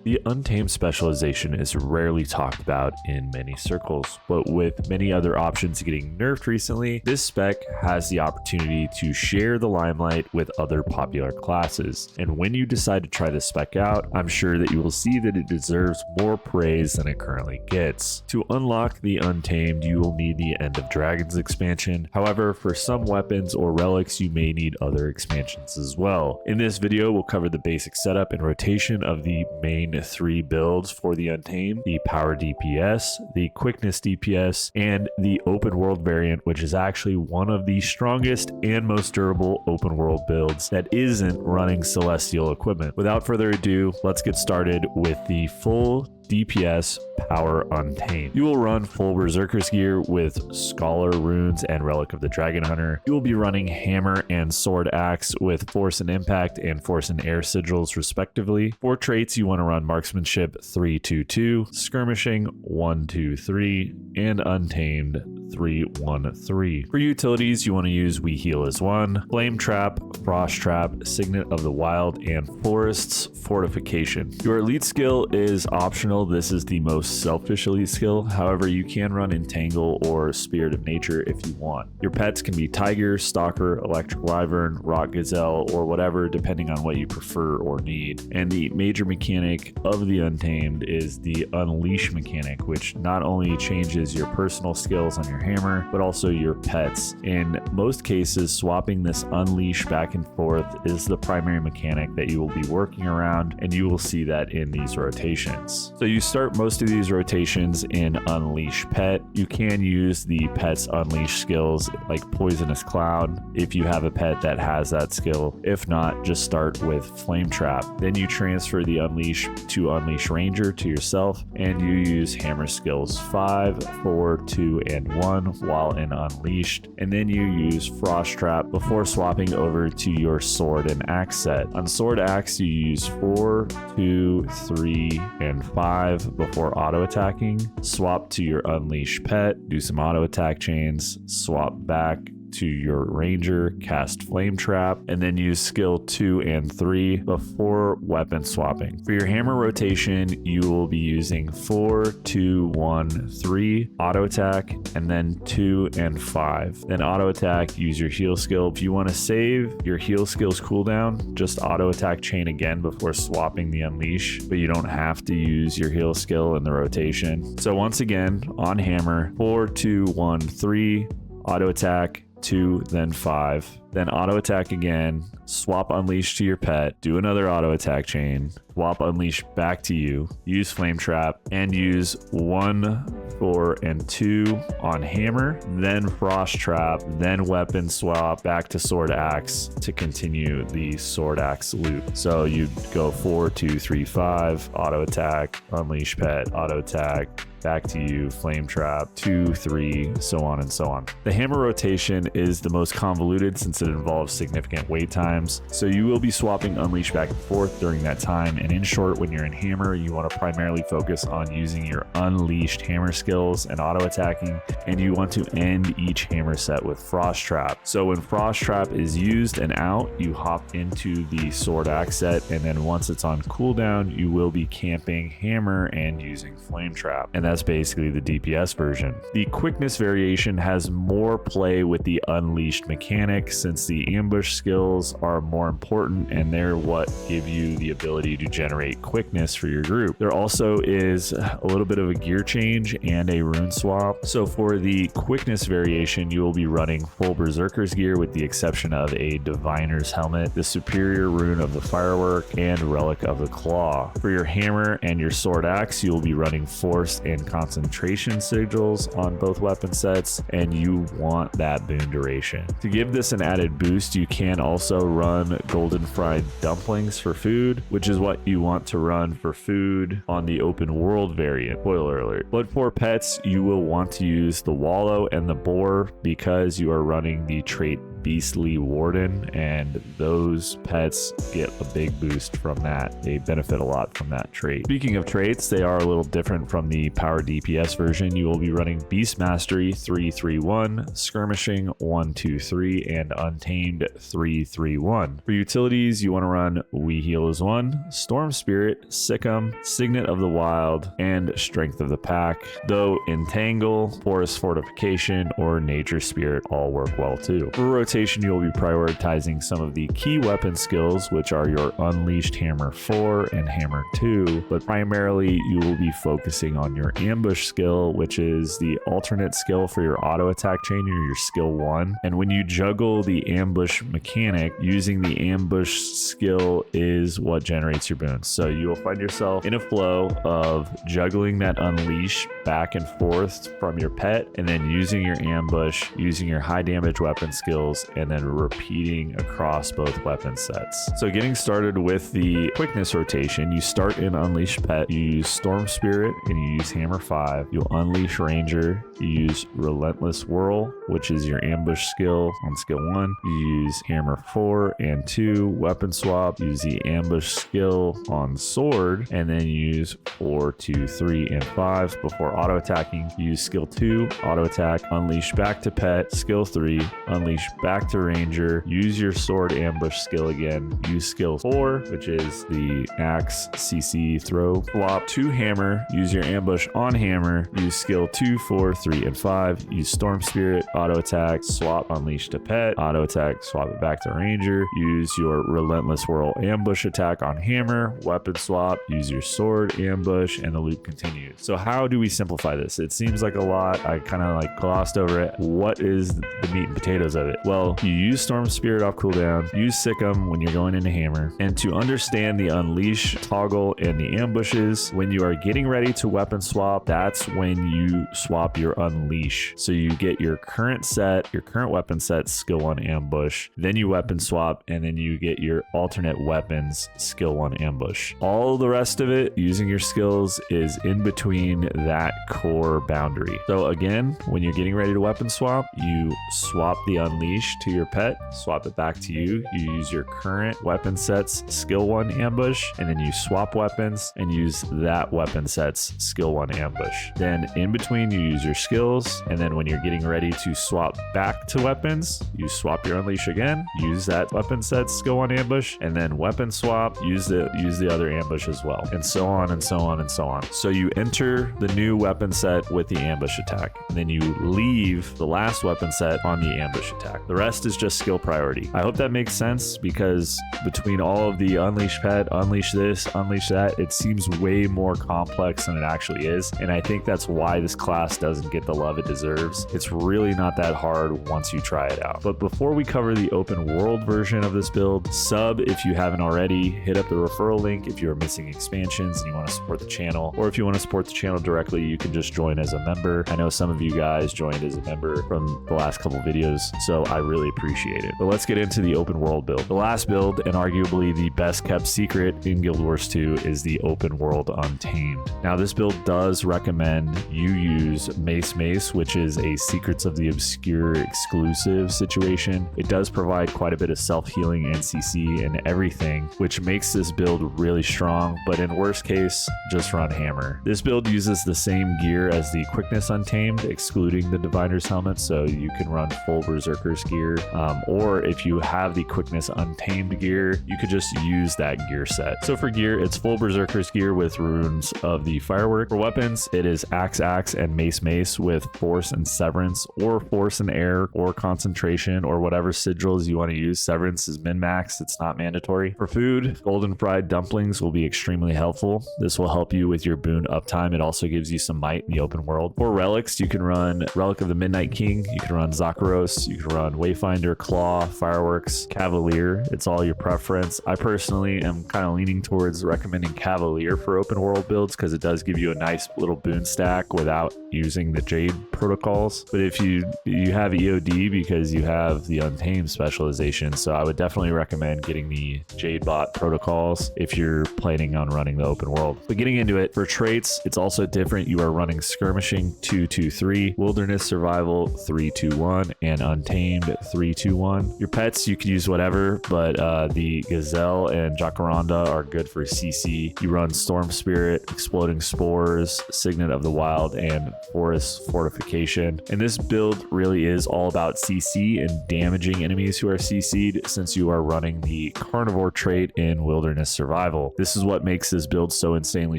The Untamed specialization is rarely talked about in many circles, but with many other options getting nerfed recently, this spec has the opportunity to share the limelight with other popular classes. And when you decide to try this spec out, I'm sure that you will see that it deserves more praise than it currently gets. To unlock the Untamed, you will need the End of Dragons expansion. However, for some weapons or relics, you may need other expansions as well. In this video, we'll cover the basic setup and rotation of the main 3 builds for the Untamed: the Power DPS, the Quickness DPS, and the Open World variant, which is actually one of the strongest and most durable open world builds that isn't running Celestial equipment. Without further ado, let's get started with the full DPS Power Untamed. You will run full Berserker's gear with Scholar runes and Relic of the Dragon Hunter. You will be running Hammer and Sword Axe with Force and Impact and Force and Air sigils respectively. For traits, you want to run Marksmanship 3-2-2, Skirmishing 1-2-3, and Untamed 3-1-3. For utilities, you want to use We Heal as 1, Flame Trap, Frost Trap, Signet of the Wild, and Forest's Fortification. Your elite skill is optional. This is the most selfish elite skill. However, you can run Entangle or Spirit of Nature if you want. Your pets can be Tiger, Stalker, Electric Wyvern, Rock Gazelle, or whatever, depending on what you prefer or need. And the major mechanic of the Untamed is the Unleash mechanic, which not only changes your personal skills on your hammer, but also your pets. In most cases, swapping this Unleash back and forth is the primary mechanic that you will be working around, and you will see that in these rotations. So you start most of these rotations in Unleash Pet. You can use the pet's Unleash skills like Poisonous Cloud if you have a pet that has that skill. If not, just start with Flame Trap. Then you transfer the Unleash to Unleash Ranger to yourself, and you use Hammer skills 5, 4, 2, and 1 while in Unleashed. And then you use Frost Trap before swapping over to your Sword and Axe set. On Sword Axe, you use 4, 2, 3, and 5 before auto attacking. Swap to your Unleash Pet, do some auto attack chains, swap back to your Ranger, cast Flame Trap, and then use skill 2 and 3 before weapon swapping. For your hammer rotation, you will be using 4, 2, 1, 3 auto attack, and then 2 and 5. Then auto attack, use your heal skill. If you want to save your heal skills cooldown, just auto attack chain again before swapping the Unleash, but you don't have to use your heal skill in the rotation. So once again, on hammer, 4, 2, 1, 3 auto attack, 2, then 5, then auto attack again, swap Unleash to your pet, do another auto attack chain, swap Unleash back to you, use Flame Trap, and use 1, 4, and 2 on hammer, then Frost Trap, then weapon swap back to Sword Axe to continue the Sword Axe loop. So you go 4, 2, 3, 5, auto attack, Unleash pet, auto attack, back to you, Flame Trap, 2, 3, so on and so on. The hammer rotation is the most convoluted since it involves significant wait times, so you will be swapping Unleash back and forth during that time. And in short, when you're in hammer, you want to primarily focus on using your Unleashed hammer skills and auto attacking, and you want to end each hammer set with Frost Trap. So when Frost Trap is used and out, you hop into the Sword Axe set, and then once it's on cooldown, you will be camping hammer and using Flame Trap. And that's basically the DPS version. The Quickness variation has more play with the Unleashed mechanic, since the ambush skills are more important and they're what give you the ability to generate quickness for your group. There also is a little bit of a gear change and a rune swap. So for the Quickness variation, you will be running full Berserker's gear with the exception of a Diviner's helmet, the superior rune of the Firework, and Relic of the Claw. For your hammer and your Sword Axe, you will be running Force and Concentration sigils on both weapon sets, and you want that boon duration. To give this an added boost, you can also run Golden Fried Dumplings for food, which is what you want to run for food on the open world variant. Spoiler alert. But for pets, you will want to use the Wallow and the Boar because you are running the trait Beastly Warden, and those pets get a big boost from that. They benefit a lot from that trait. Speaking of traits, they are a little different from the Power DPS version. You will be running Beast Mastery 331, Skirmishing 123, and Untamed 331. For utilities, you want to run We Heal as 1, Storm Spirit, Sick'em, Signet of the Wild, and Strength of the Pack, though Entangle, Forest Fortification, or Nature Spirit all work well too. For rotation, you'll be prioritizing some of the key weapon skills, which are your Unleashed Hammer 4 and Hammer 2, but primarily you will be focusing on your Ambush skill, which is the alternate skill for your auto attack chain or your skill 1. And when you juggle the ambush mechanic, using the ambush skill is what generates your boons. So you will find yourself in a flow of juggling that Unleash back and forth from your pet, and then using your ambush, using your high damage weapon skills, and then repeating across both weapon sets. So getting started with the quickness rotation, you start in Unleash Pet, you use Storm Spirit, and you use Hammer 5. You'll Unleash Ranger, you use Relentless Whirl, which is your ambush skill on skill 1. You use Hammer 4 and 2, weapon swap, use the ambush skill on sword, and then use 4, 2, 3, and 5 before auto attacking. Use skill 2, auto attack, unleash back to pet, skill 3, unleash back to ranger, use your sword ambush skill again, use skill 4, which is the axe CC throw, swap to hammer, use your ambush on hammer, use skill 2, 4, 3, and 5, use storm spirit, auto attack, swap unleash to pet, auto attack, swap it back to ranger, use your relentless whirl ambush attack on hammer, weapon swap, use your sword ambush, and the loop continues. So how do we simplify this? It seems like a lot. I kind of like glossed over it. What is the meat and potatoes of it? Well, you use storm spirit off cooldown, use sick'em when you're going into hammer, and to understand the unleash toggle and the ambushes, when you are getting ready to weapon swap, that's when you swap your unleash. So you get your current set, your current weapon set, skill 1 ambush, then you weapon swap, and then you get your alternate weapons, skill 1 ambush. All the rest of it, using your skills, is in between that core boundary. So again, when you're getting ready to weapon swap, you swap the unleash to your pet, swap it back to you, you use your current weapon set's skill 1 ambush, and then you swap weapons and use that weapon set's skill 1 ambush. Then in between, you use your skills, and then when you're getting ready to swap back to weapons, you swap your unleash again, use that weapon set's skill 1 ambush, and then weapon swap, use the other ambush as well, and so on and so on and so on. So you enter the new weapon set with the ambush attack, and then you leave the last weapon set on the ambush attack. The rest is just skill priority. I hope that makes sense, because between all of the unleash pet, unleash this, unleash that, it seems way more complex than it actually is, and I think that's why this class doesn't get the love it deserves. It's really not that hard once you try it out. But before we cover the open world version of this build, sub if you haven't already, hit up the referral link if you're missing expansions and you want to support the channel, or if you want to support the channel directly, you can just join as a member. I know some of you guys joined as a member from the last couple videos, so I really appreciate it. But let's get into the open world build. The last build, and arguably the best kept secret in Guild Wars 2, is the open world Untamed. Now this build does recommend you use Mace, which is a Secrets of the Obscure exclusive situation. It does provide quite a bit of self-healing and CC and everything, which makes this build really strong, but in worst case, just run hammer. This build uses the same gear as the Quickness Untamed, excluding the Diviner's Helmet, so you can run full Berserker's gear, or if you have the Quickness Untamed gear, you could just use that gear set. So for gear, it's full Berserker's gear with runes of the Firework. For weapons, it is Axe and Mace with Force and Severance, or Force and Air, or Concentration, or whatever sigils you want to use. Severance is min-max, it's not mandatory. For food, golden fried dumplings will be extremely helpful. This will help you with your boon uptime. It also gives you some might in the open world. For relics, you can run Relic of the Midnight King, you can run Zakaros, you can run Wayfinder, Claw, Fireworks, Cavalier. It's all your preference. I personally am kind of leaning towards recommending Cavalier for open world builds, because it does give you a nice little boon stack without using the Jade protocols. But if you have EOD, because you have the Untamed specialization, so I would definitely recommend getting the Jade bot protocols if you're planning on running the open world. But getting into it, for traits, it's also different. You are running Skirmishing 223, Wilderness Survival 321, and Untamed 4, 3, 2, 1. Your pets, you can use whatever, but the Gazelle and Jacaranda are good for CC. You run Storm Spirit, Exploding Spores, Signet of the Wild, and Forest Fortification. And this build really is all about CC and damaging enemies who are CC'd, since you are running the Carnivore trait in Wilderness Survival. This is what makes this build so insanely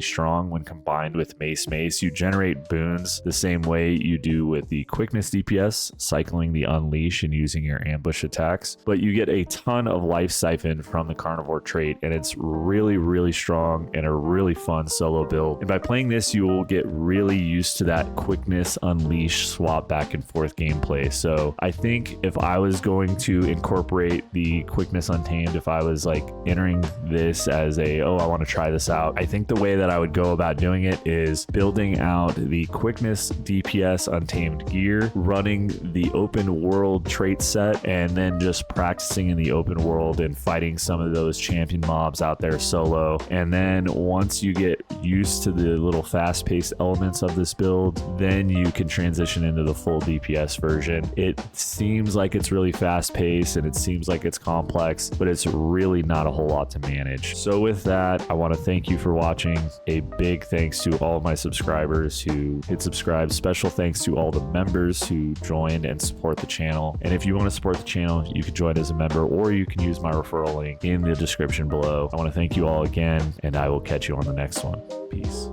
strong when combined with Mace. You generate boons the same way you do with the Quickness DPS, cycling the Unleash and using your ambush attacks, but you get a ton of life siphon from the Carnivore trait, and it's really strong and a really fun solo build. And by playing this, you will get really used to that Quickness Unleash swap back and forth gameplay. So I think if I was going to incorporate the Quickness Untamed, if I was like entering this as a, oh, I want to try this out, I think the way that I would go about doing it is building out the Quickness DPS Untamed gear, running the open world trait set, and then just practicing in the open world and fighting some of those champion mobs out there solo. And then once you get used to the little fast-paced elements of this build, then you can transition into the full DPS version. It seems like it's really fast-paced and it seems like it's complex, but it's really not a whole lot to manage. So with that, I want to thank you for watching. A big thanks to all of my subscribers who hit subscribe. Special thanks to all the members who joined and support the channel. And if you want to support the channel, you can join as a member, or you can use my referral link in the description below. I want to thank you all again, and I will catch you on the next one. Peace.